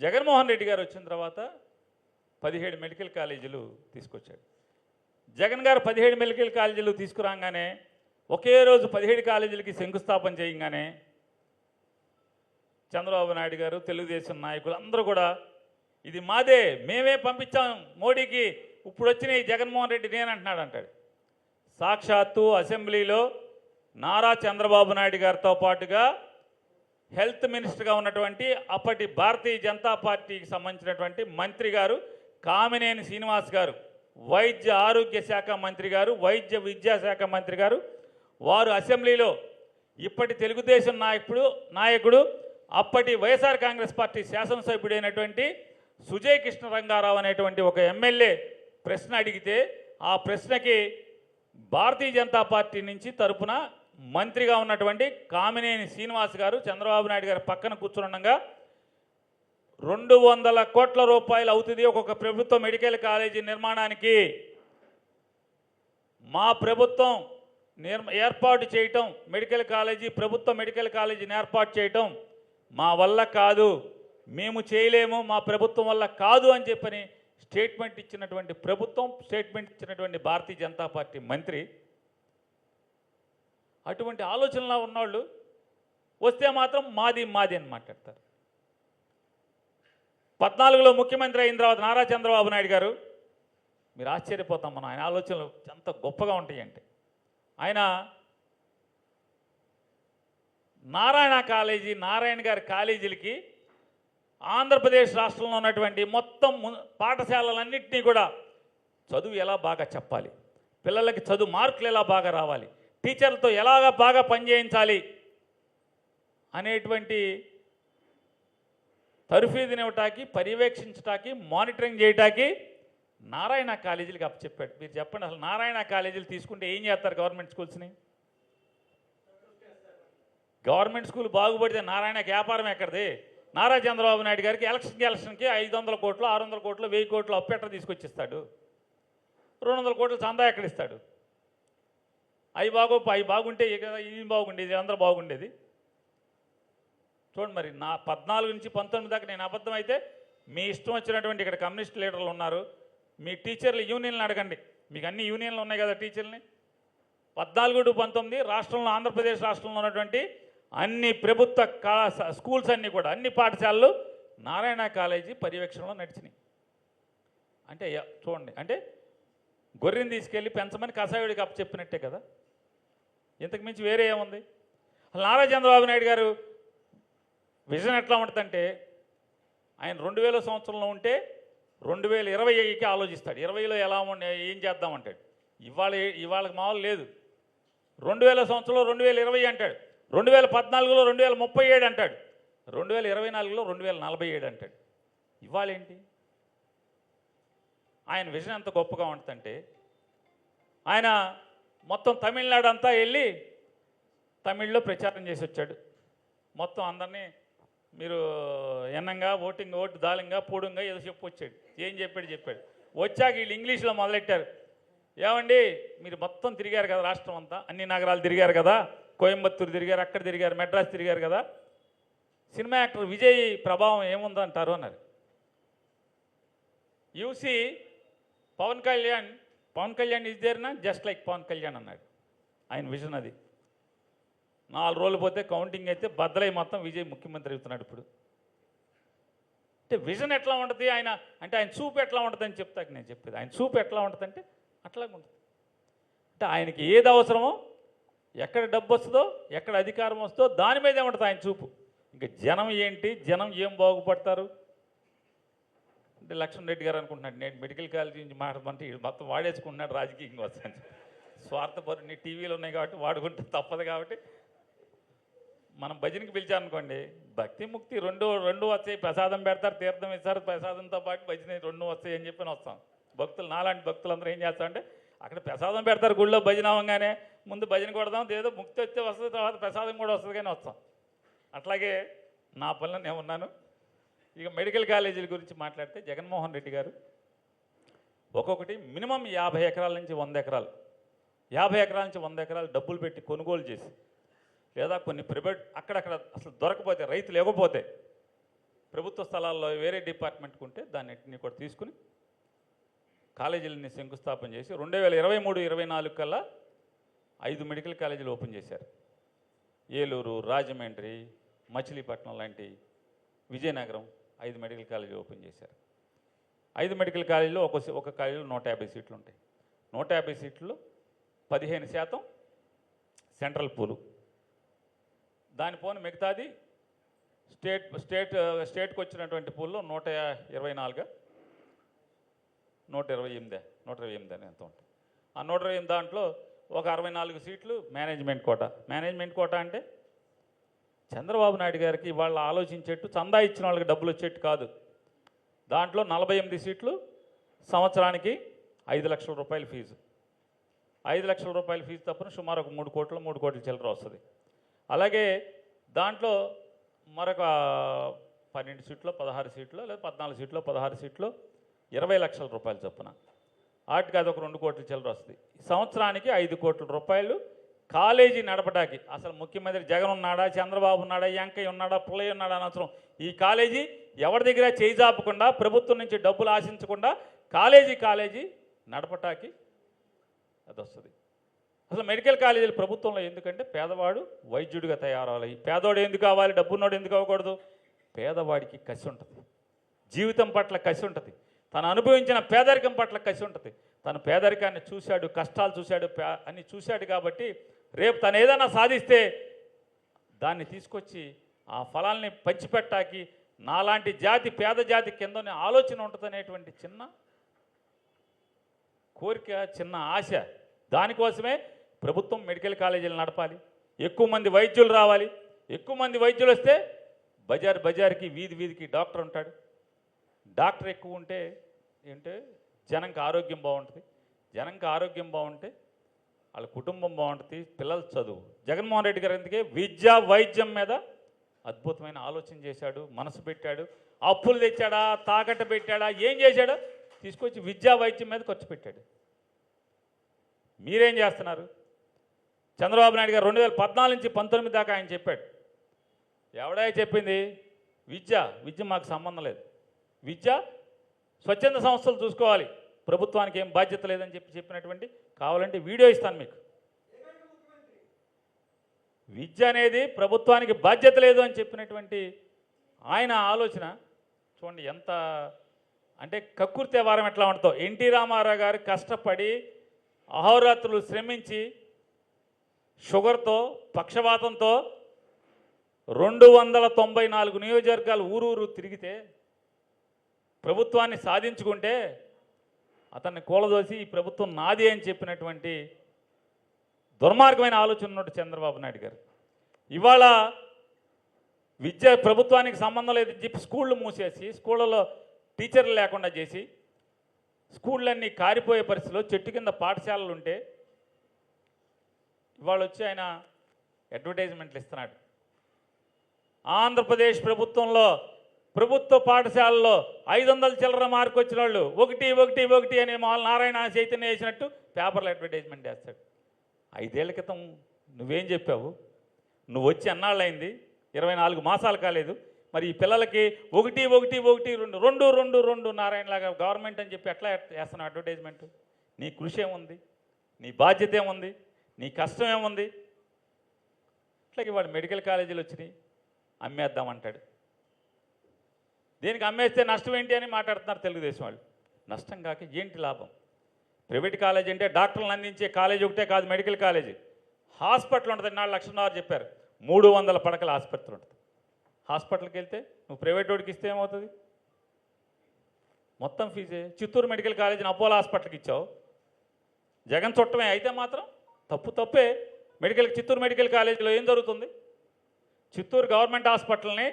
జగన్మోహన్ రెడ్డి గారు వచ్చిన తర్వాత 17 మెడికల్ కాలేజీలు తీసుకొచ్చాడు. జగన్ గారు 17 మెడికల్ కాలేజీలు తీసుకురాగానే ఒకే రోజు 17 కాలేజీలకి శంకుస్థాపన చేయగానే చంద్రబాబు నాయుడు గారు, తెలుగుదేశం నాయకులు అందరూ కూడా ఇది మాదే, మేమే పంపించాం మోడీకి, ఇప్పుడు వచ్చిన ఈ జగన్మోహన్ రెడ్డి నేనంటున్నాడు అంటాడు. సాక్షాత్తు అసెంబ్లీలో నారా చంద్రబాబు నాయుడు గారితో పాటుగా హెల్త్ మినిస్టర్గా ఉన్నటువంటి అప్పటి భారతీయ జనతా పార్టీకి సంబంధించినటువంటి మంత్రి గారు కామినేని శ్రీనివాస్ గారు, వైద్య ఆరోగ్య శాఖ మంత్రి గారు, వైద్య విద్యాశాఖ మంత్రి గారు, వారు అసెంబ్లీలో ఇప్పటి తెలుగుదేశం నాయకుడు అప్పటి వైఎస్ఆర్ కాంగ్రెస్ పార్టీ శాసనసభ్యుడైనటువంటి సుజయ్ కృష్ణ రంగారావు అనేటువంటి ఒక ఎమ్మెల్యే ప్రశ్న అడిగితే ఆ ప్రశ్నకి భారతీయ జనతా పార్టీ నుంచి తరపున మంత్రిగా ఉన్నటువంటి కామినేని శ్రీనివాస్ గారు చంద్రబాబు నాయుడు గారి పక్కన కూర్చుండగా 200 కోట్ల రూపాయలు అవుతుంది ఒక్కొక్క ప్రభుత్వ మెడికల్ కాలేజీ నిర్మాణానికి, మా ప్రభుత్వం ఏర్పాటు చేయటం మెడికల్ కాలేజీ, ప్రభుత్వ మెడికల్ కాలేజీని ఏర్పాటు చేయటం మా వల్ల కాదు, మేము చేయలేము, మా ప్రభుత్వం వల్ల కాదు అని చెప్పని స్టేట్మెంట్ ఇచ్చినటువంటి ప్రభుత్వం, స్టేట్మెంట్ ఇచ్చినటువంటి భారతీయ జనతా పార్టీ మంత్రి, అటువంటి ఆలోచనలో ఉన్నవాళ్ళు వస్తే మాత్రం మాది అని మాట్లాడతారు. 14లో ముఖ్యమంత్రి అయిన తర్వాత నారా చంద్రబాబు నాయుడు గారు, మీరు ఆశ్చర్యపోతాం మనం ఆయన ఆలోచనలు ఎంత గొప్పగా ఉంటాయంటే, ఆయన నారాయణ గారి కాలేజీలకి ఆంధ్రప్రదేశ్ రాష్ట్రంలో ఉన్నటువంటి మొత్తం పాఠశాలలన్నింటినీ కూడా చదువు ఎలా బాగా చెప్పాలి, పిల్లలకి చదువు మార్కులు ఎలా బాగా రావాలి, టీచర్లతో ఎలాగ బాగా పనిచేయించాలి అనేటువంటి తర్ఫీదునివ్వటానికి, పర్యవేక్షించటానికి, మానిటరింగ్ చేయటానికి నారాయణ కాలేజీలకు అప్పచెప్పాడు. మీరు చెప్పండి, అసలు నారాయణ కాలేజీలు తీసుకుంటే ఏం చేస్తారు గవర్నమెంట్ స్కూల్స్ని? గవర్నమెంట్ స్కూల్ బాగుపడితే నారాయణకి వ్యాపారం ఎక్కడిది? నారా చంద్రబాబు నాయుడు గారికి ఎలక్షన్కి 500 కోట్లు, 600 కోట్లు, 1000 కోట్లు అప్పెట్ట తీసుకొచ్చిస్తాడు. 200 కోట్లు చందా ఎక్కడిస్తాడు? అవి బాగుంటే కదా ఇది బాగుండేది, అందరూ బాగుండేది. చూడండి, మరి నా 14 నుంచి 19 దాకా నేను అబద్ధం అయితే మీ ఇష్టం వచ్చినటువంటి ఇక్కడ కమ్యూనిస్ట్ లీడర్లు ఉన్నారు, మీ టీచర్లు యూనియన్లు అడగండి, మీకు అన్ని యూనియన్లు ఉన్నాయి కదా టీచర్లని. 14 to 19 రాష్ట్రంలో, ఆంధ్రప్రదేశ్ రాష్ట్రంలో ఉన్నటువంటి అన్ని ప్రభుత్వ స్కూల్స్ అన్నీ కూడా, అన్ని పాఠశాలలు నారాయణ కాలేజీ పర్యవేక్షణలో నడిచినాయి. అంటే చూడండి, అంటే గొర్రెని తీసుకెళ్ళి పెంచమని కసాయుడికి అప్పచెప్పినట్టే కదా, ఇంతకు మించి వేరే ఏముంది? నారా చంద్రబాబు నాయుడు గారు విజన్ ఎట్లా ఉంటుందంటే, ఆయన 2000 సంవత్సరంలో ఉంటే 2020కి ఆలోచిస్తాడు, 20లో ఎలా ఏం చేద్దామంటాడు. ఇవాళకి మామూలు లేదు. 2000 సంవత్సరంలో 2020 అంటాడు, 2014లో 2037 అంటాడు, 2024లో 2047 అంటాడు. ఇవాళేంటి? ఆయన విజన్ ఎంత గొప్పగా ఉంటుందంటే, ఆయన మొత్తం తమిళనాడు అంతా వెళ్ళి తమిళ్లో ప్రచారం చేసి వచ్చాడు. మొత్తం అందరినీ మీరు ఎన్నంగా ఓటు దాళంగా పూడంగా ఏదో వచ్చాడు. ఏం చెప్పాడు. వచ్చాక వీళ్ళు ఇంగ్లీష్లో మొదలెట్టారు. ఏమండి, మీరు మొత్తం తిరిగారు కదా, రాష్ట్రం అంతా అన్ని నగరాలు తిరిగారు కదా, కోయంబత్తూరు తిరిగారు, అక్కడ తిరిగారు, మెడ్రాస్ తిరిగారు కదా, సినిమా యాక్టర్ విజయ్ ప్రభావం ఏముందంటారు అన్నారు. You see Pawan Kalyan is there నా జస్ట్ లైక్ పవన్ కళ్యాణ్ అన్నాడు. ఆయన విజన్ అది. 4 రోజులు పోతే కౌంటింగ్ అయితే బద్దలై మొత్తం విజయ్ ముఖ్యమంత్రి అవుతున్నాడు ఇప్పుడు. అంటే విజన్ ఎట్లా ఉంటుంది ఆయన, అంటే ఆయన చూపు ఎట్లా ఉంటుందని చెప్తాక నేను చెప్పేది. ఆయన చూపు ఎట్లా ఉంటుందంటే అట్లాగే ఉంటుంది. అంటే ఆయనకి ఏది అవసరమో, ఎక్కడ డబ్బు వస్తుందో, ఎక్కడ అధికారం వస్తుందో దాని మీదే ఉంటుంది ఆయన చూపు. ఇంకా జనం ఏంటి, జనం ఏం బాగుపడతారు అంటే లక్ష్మణ్ రెడ్డి గారు అనుకుంటున్నాడు, నేను మెడికల్ కాలేజీ నుంచి మాట్లాడమంటే మొత్తం వాడేసుకుంటున్నాడు రాజకీయంగా వస్తాను. స్వార్థపరు నీ టీవీలు ఉన్నాయి కాబట్టి వాడుకుంటే తప్పదు. కాబట్టి మనం భజనకి పిలిచామనుకోండి, భక్తి ముక్తి రెండు వస్తాయి, ప్రసాదం పెడతారు, తీర్థం ఇస్తారు, ప్రసాదంతో పాటు భజన 2 వస్తాయి అని చెప్పి వస్తాం. భక్తులు నాలాంటి భక్తులందరూ ఏం చేస్తారంటే అక్కడ ప్రసాదం పెడతారు, గుళ్ళో భజన అవ్వగానే ముందు భజన కొడదాం, ఏదో ముక్తి వస్తే వస్తుంది, తర్వాత ప్రసాదం కూడా వస్తుంది కానీ వస్తాం. అట్లాగే నా పనులు నేను ఉన్నాను. ఇక మెడికల్ కాలేజీల గురించి మాట్లాడితే జగన్మోహన్ రెడ్డి గారు ఒక్కొక్కటి మినిమం 50 ఎకరాల నుంచి 100 ఎకరాలు, 50 ఎకరాల నుంచి 100 ఎకరాలు డబ్బులు పెట్టి కొనుగోలు చేసి, లేదా కొన్ని ప్రైవేట్ అక్కడక్కడ అసలు దొరకపోతే, రైతులు ఇవ్వకపోతే ప్రభుత్వ స్థలాల్లో వేరే డిపార్ట్మెంట్కి ఉంటే దాన్నిటిని కూడా తీసుకుని కాలేజీలని శంకుస్థాపన చేసి 2023-24 కల్లా 5 మెడికల్ కాలేజీలు ఓపెన్ చేశారు. ఏలూరు, రాజమండ్రి, మచిలీపట్నం లాంటి, విజయనగరం 5 మెడికల్ కాలేజీలు ఓపెన్ చేశారు. 5 మెడికల్ కాలేజీలో ఒక కాలేజీలో 150 సీట్లు ఉంటాయి. 150 సీట్లు 15% సెంట్రల్ పూలు, దాని పోను మిగతాది స్టేట్కి వచ్చినటువంటి పూల్లో 128 అని ఎంత ఉంటుంది. ఆ 128 దాంట్లో ఒక 64 సీట్లు మేనేజ్మెంట్ కోటా. మేనేజ్మెంట్ కోటా అంటే చంద్రబాబు నాయుడు గారికి ఇవాళ ఆలోచించేట్టు చందా ఇచ్చిన వాళ్ళకి డబ్బులు వచ్చేట్టు కాదు. దాంట్లో 48 సీట్లు సంవత్సరానికి 5 లక్షల రూపాయల ఫీజు. 5 లక్షల రూపాయల ఫీజు తప్పని సుమారు ఒక 3 కోట్ల చిల్లర వస్తుంది. అలాగే దాంట్లో మరొక 12 సీట్లో 16 సీట్లో లేదా 14 సీట్లో 16 సీట్లో 20 లక్షల రూపాయలు చొప్పున, వాటికి అది ఒక 2 కోట్ల చిల్లర వస్తుంది. సంవత్సరానికి 5 కోట్ల రూపాయలు కాలేజీ నడపడానికి. అసలు ముఖ్యమంత్రి జగన్ ఉన్నాడా, చంద్రబాబు ఉన్నాడా, వెంకయ్య ఉన్నాడా, పుల్లయ్య ఉన్నాడా అనవసరం. ఈ కాలేజీ ఎవరి దగ్గర చేయి జాపకుండా, ప్రభుత్వం నుంచి డబ్బులు ఆశించకుండా కాలేజీ నడపటానికి అది వస్తుంది. అసలు మెడికల్ కాలేజీలు ప్రభుత్వంలో ఎందుకంటే పేదవాడు వైద్యుడిగా తయారవ్వాలి. పేదవాడు ఎందుకు కావాలి, డబ్బున్నోడు ఎందుకు అవ్వకూడదు? పేదవాడికి కసి ఉంటుంది, జీవితం పట్ల కసి ఉంటుంది, తను అనుభవించిన పేదరికం పట్ల కసి ఉంటుంది. తను పేదరికాన్ని చూశాడు, కష్టాలు చూశాడు, అన్ని చూశాడు. కాబట్టి రేపు తను ఏదైనా సాధిస్తే దాన్ని తీసుకొచ్చి ఆ ఫలాల్ని పంచిపెట్టాకి నాలాంటి జాతి, పేద జాతి కిందనే ఆలోచన ఉంటుందనేటువంటి చిన్న కోరిక, చిన్న ఆశ. దానికోసమే ప్రభుత్వం మెడికల్ కాలేజీలు నడపాలి. ఎక్కువ మంది వైద్యులు రావాలి. ఎక్కువ మంది వైద్యులు వస్తే బజార్కి, వీధికి డాక్టర్ ఉంటాడు. డాక్టర్ ఎక్కువ ఉంటే ఏంటంటే జనంకి ఆరోగ్యం బాగుంటుంది. జనంకి ఆరోగ్యం బాగుంటే వాళ్ళ కుటుంబం బాగుంటుంది, పిల్లల చదువు. జగన్మోహన్ రెడ్డి గారు అందుకే విద్యా, వైద్యం మీద అద్భుతమైన ఆలోచన చేశాడు, మనసు పెట్టాడు. అప్పులు తెచ్చాడా, తాకట్టు పెట్టాడా, ఏం చేశాడో తీసుకొచ్చి విద్యా, వైద్యం మీద ఖర్చు పెట్టాడు. మీరేం చేస్తున్నారు? చంద్రబాబు నాయుడు గారు 2014 నుంచి 19 దాకా ఆయన చెప్పాడు. ఎవడా చెప్పింది? విద్య మాకు సంబంధం లేదు, విద్య స్వచ్ఛంద సంస్థలు చూసుకోవాలి, ప్రభుత్వానికి ఏం బాధ్యత లేదని చెప్పినటువంటి, కావాలంటే వీడియో ఇస్తాను మీకు. విద్య అనేది ప్రభుత్వానికి బాధ్యత లేదు అని చెప్పినటువంటి ఆయన ఆలోచన చూడండి ఎంత అంటే కక్కుర్తే వారం ఎట్లా ఉంటుందో. ఎన్టీ రామారావు గారు కష్టపడి అహోరాత్రులు శ్రమించి షుగర్తో, పక్షవాతంతో 294 నియోజకవర్గాలు ఊరూరు తిరిగితే ప్రభుత్వాన్ని సాధించుకుంటే అతన్ని కూలదోసి ఈ ప్రభుత్వం నాది అని చెప్పినటువంటి దుర్మార్గమైన ఆలోచన ఉన్నట్టు చంద్రబాబు నాయుడు గారు. ఇవాళ విద్య ప్రభుత్వానికి సంబంధం లేదని చెప్పి స్కూళ్ళు మూసేసి, స్కూళ్ళలో టీచర్లు లేకుండా చేసి, స్కూళ్ళన్నీ కారిపోయే పరిస్థితిలో చెట్టు కింద పాఠశాలలు ఉంటే ఇవాళ వచ్చి ఆయన అడ్వర్టైజ్మెంట్లు ఇస్తున్నాడు. ఆంధ్రప్రదేశ్ ప్రభుత్వంలో ప్రభుత్వ పాఠశాలలో 500 చిల్లర మార్కు వచ్చిన వాళ్ళు 1 అని నారాయణ చైతన్య వేసినట్టు పేపర్లో అడ్వర్టైజ్మెంట్ చేస్తాడు. 5 ఏళ్ల క్రితం నువ్వేం చెప్పావు? నువ్వు వచ్చి అన్నాళ్ళైంది, 24 మాసాలు కాలేదు. మరి ఈ పిల్లలకి 1 2 నారాయణలాగా గవర్నమెంట్ అని చెప్పి ఎట్లా వేస్తున్నావు అడ్వర్టైజ్మెంట్? నీ కృషి ఏముంది? నీ బాధ్యత ఏముంది? నీ కష్టం ఏముంది? ఇట్లాగే వాడు మెడికల్ కాలేజీలు వచ్చినాయి, అమ్మేద్దామంటాడు. దీనికి అమ్మేస్తే నష్టం ఏంటి అని మాట్లాడుతున్నారు తెలుగుదేశం వాళ్ళు. నష్టం కాక ఏంటి లాభం? ప్రైవేట్ కాలేజీ అంటే డాక్టర్లను అందించే కాలేజీ ఒకటే కాదు, మెడికల్ కాలేజీ. హాస్పిటల్ ఉంటుంది, 4 లక్షలు చెప్పారు, 300 పడకల ఆసుపత్రి ఉంటుంది. హాస్పిటల్కి వెళ్తే నువ్వు ప్రైవేట్ వాడికి ఇస్తే ఏమవుతుంది? మొత్తం ఫీజే. చిత్తూరు మెడికల్ కాలేజీని అపోలో హాస్పిటల్కి ఇచ్చావు, జగన్ చుట్టమే. అయితే మాత్రం తప్పే. చిత్తూరు మెడికల్ కాలేజీలో ఏం జరుగుతుంది? చిత్తూరు గవర్నమెంట్ హాస్పిటల్ని